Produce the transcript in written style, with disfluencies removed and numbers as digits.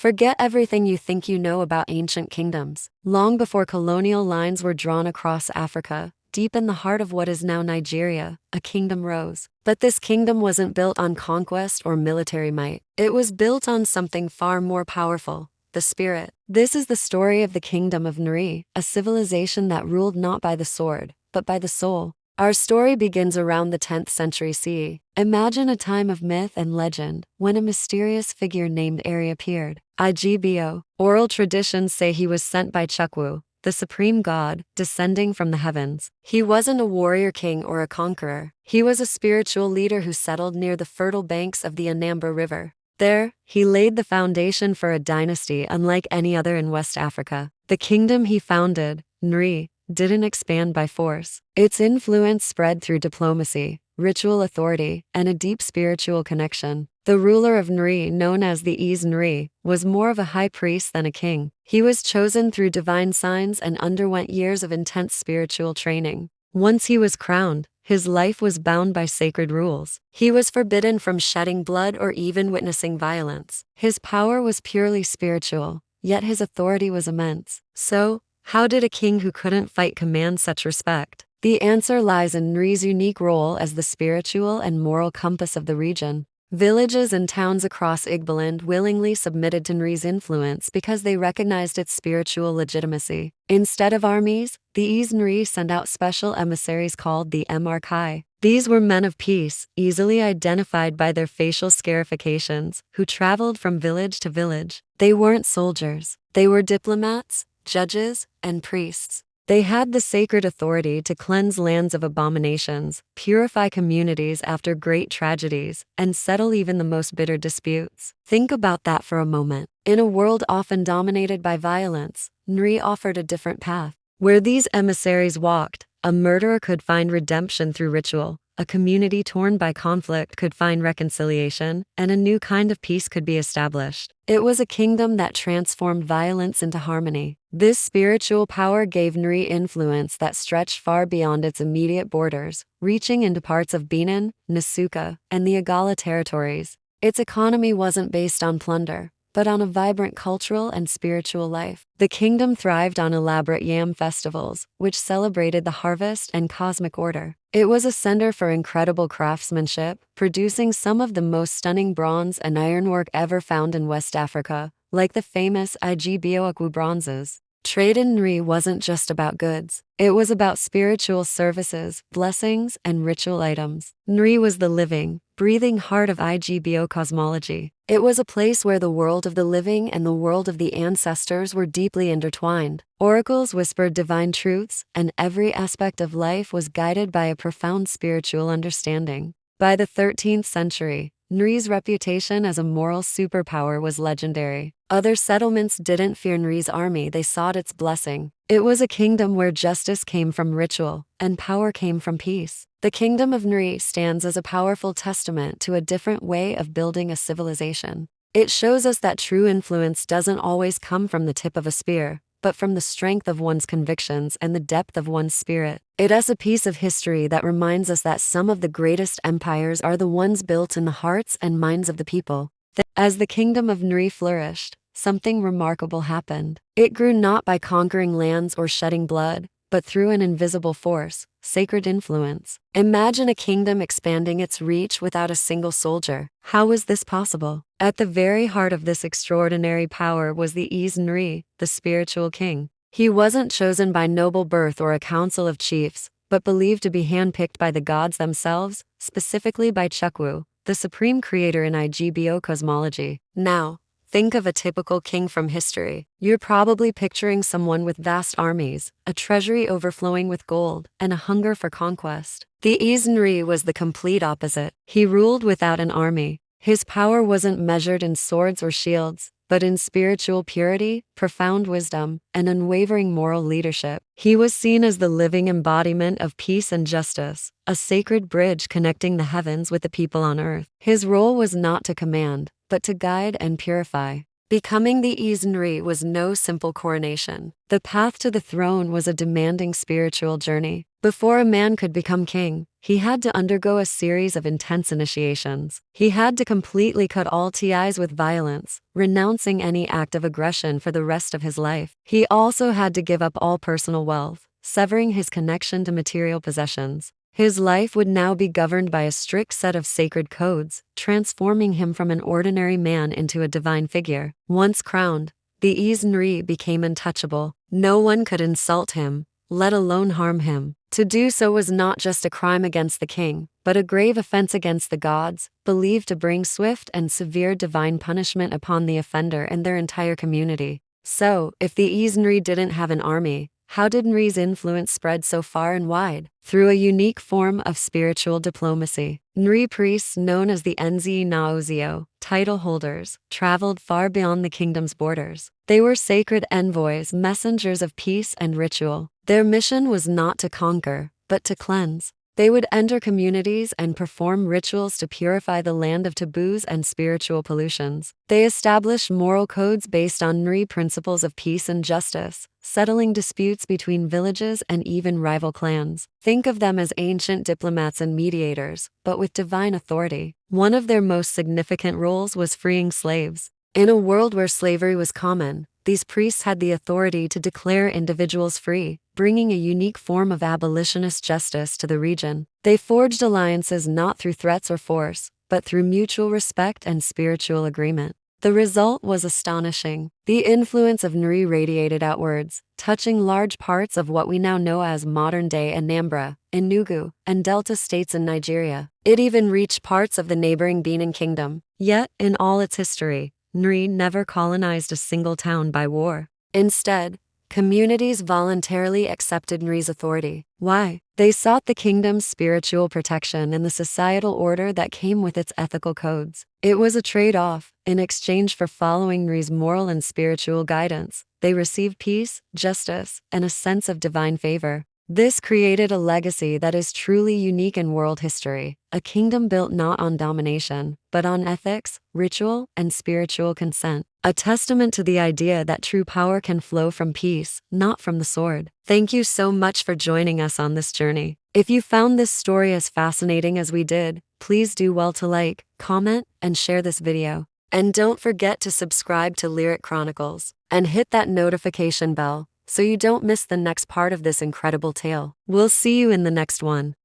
Forget everything you think you know about ancient kingdoms. Long before colonial lines were drawn across Africa, deep in the heart of what is now Nigeria, a kingdom rose. But this kingdom wasn't built on conquest or military might. It was built on something far more powerful: the spirit. This is the story of the Kingdom of Nri, a civilization that ruled not by the sword, but by the soul. Our story begins around the 10th century CE. Imagine a time of myth and legend, when a mysterious figure named Nri appeared. Igbo. Oral traditions say he was sent by Chukwu, the supreme god, descending from the heavens. He wasn't a warrior king or a conqueror. He was a spiritual leader who settled near the fertile banks of the Anambra River. There, he laid the foundation for a dynasty unlike any other in West Africa. The kingdom he founded, Nri, didn't expand by force. Its influence spread through diplomacy, ritual authority, and a deep spiritual connection. The ruler of Nri, known as the Nri, was more of a high priest than a king. He was chosen through divine signs and underwent years of intense spiritual training. Once he was crowned, his life was bound by sacred rules. He was forbidden from shedding blood or even witnessing violence. His power was purely spiritual, yet his authority was immense. So, how did a king who couldn't fight command such respect? The answer lies in Nri's unique role as the spiritual and moral compass of the region. Villages and towns across Igboland willingly submitted to Nri's influence because they recognized its spiritual legitimacy. Instead of armies, the Nri sent out special emissaries called the Mri. These were men of peace, easily identified by their facial scarifications, who traveled from village to village. They weren't soldiers. They were diplomats, judges, and priests. They had the sacred authority to cleanse lands of abominations, purify communities after great tragedies, and settle even the most bitter disputes. Think about that for a moment. In a world often dominated by violence, Nri offered a different path. Where these emissaries walked, a murderer could find redemption through ritual, a community torn by conflict could find reconciliation, and a new kind of peace could be established. It was a kingdom that transformed violence into harmony. This spiritual power gave Nri influence that stretched far beyond its immediate borders, reaching into parts of Benin, Nasuka, and the Igala territories. Its economy wasn't based on plunder, but on a vibrant cultural and spiritual life. The kingdom thrived on elaborate yam festivals, which celebrated the harvest and cosmic order. It was a center for incredible craftsmanship, producing some of the most stunning bronze and ironwork ever found in West Africa, like the famous Igbo bronzes. Trade in Nri wasn't just about goods. It was about spiritual services, blessings, and ritual items. Nri was the living, breathing heart of Igbo cosmology. It was a place where the world of the living and the world of the ancestors were deeply intertwined. Oracles whispered divine truths, and every aspect of life was guided by a profound spiritual understanding. By the 13th century, Nri's reputation as a moral superpower was legendary. Other settlements didn't fear Nri's army, they sought its blessing. It was a kingdom where justice came from ritual, and power came from peace. The Kingdom of Nri stands as a powerful testament to a different way of building a civilization. It shows us that true influence doesn't always come from the tip of a spear, but from the strength of one's convictions and the depth of one's spirit. It is a piece of history that reminds us that some of the greatest empires are the ones built in the hearts and minds of the people. As the Kingdom of Nri flourished, something remarkable happened. It grew not by conquering lands or shedding blood, but through an invisible force, sacred influence. Imagine a kingdom expanding its reach without a single soldier. How was this possible? At the very heart of this extraordinary power was the Nri, the spiritual king. He wasn't chosen by noble birth or a council of chiefs, but believed to be handpicked by the gods themselves, specifically by Chukwu, the supreme creator in Igbo cosmology. Now, think of a typical king from history. You're probably picturing someone with vast armies, a treasury overflowing with gold, and a hunger for conquest. The Nri was the complete opposite. He ruled without an army. His power wasn't measured in swords or shields, but in spiritual purity, profound wisdom, and unwavering moral leadership. He was seen as the living embodiment of peace and justice, a sacred bridge connecting the heavens with the people on earth. His role was not to command, but to guide and purify. Becoming the Nri was no simple coronation. The path to the throne was a demanding spiritual journey. Before a man could become king, he had to undergo a series of intense initiations. He had to completely cut all ties with violence, renouncing any act of aggression for the rest of his life. He also had to give up all personal wealth, severing his connection to material possessions. His life would now be governed by a strict set of sacred codes, transforming him from an ordinary man into a divine figure. Once crowned, the Nri became untouchable. No one could insult him, let alone harm him. To do so was not just a crime against the king, but a grave offense against the gods, believed to bring swift and severe divine punishment upon the offender and their entire community. So, if the Nri didn't have an army, how did Nri's influence spread so far and wide? Through a unique form of spiritual diplomacy. Nri priests, known as the Nzi Naozio, title holders, traveled far beyond the kingdom's borders. They were sacred envoys, messengers of peace and ritual. Their mission was not to conquer, but to cleanse. They would enter communities and perform rituals to purify the land of taboos and spiritual pollutions. They established moral codes based on Nri principles of peace and justice, settling disputes between villages and even rival clans. Think of them as ancient diplomats and mediators, but with divine authority. One of their most significant roles was freeing slaves. In a world where slavery was common, these priests had the authority to declare individuals free, bringing a unique form of abolitionist justice to the region. They forged alliances not through threats or force, but through mutual respect and spiritual agreement. The result was astonishing. The influence of Nri radiated outwards, touching large parts of what we now know as modern-day Anambra, Enugu, and Delta states in Nigeria. It even reached parts of the neighboring Benin Kingdom. Yet, in all its history, Nri never colonized a single town by war. Instead, communities voluntarily accepted Nri's authority. Why? They sought the kingdom's spiritual protection and the societal order that came with its ethical codes. It was a trade-off. In exchange for following Nri's moral and spiritual guidance, they received peace, justice, and a sense of divine favor. This created a legacy that is truly unique in world history, a kingdom built not on domination, but on ethics, ritual, and spiritual consent. A testament to the idea that true power can flow from peace, not from the sword. Thank you so much for joining us on this journey. If you found this story as fascinating as we did, please do well to like, comment, and share this video. And don't forget to subscribe to Lyric Chronicles, and hit that notification bell, so you don't miss the next part of this incredible tale. We'll see you in the next one.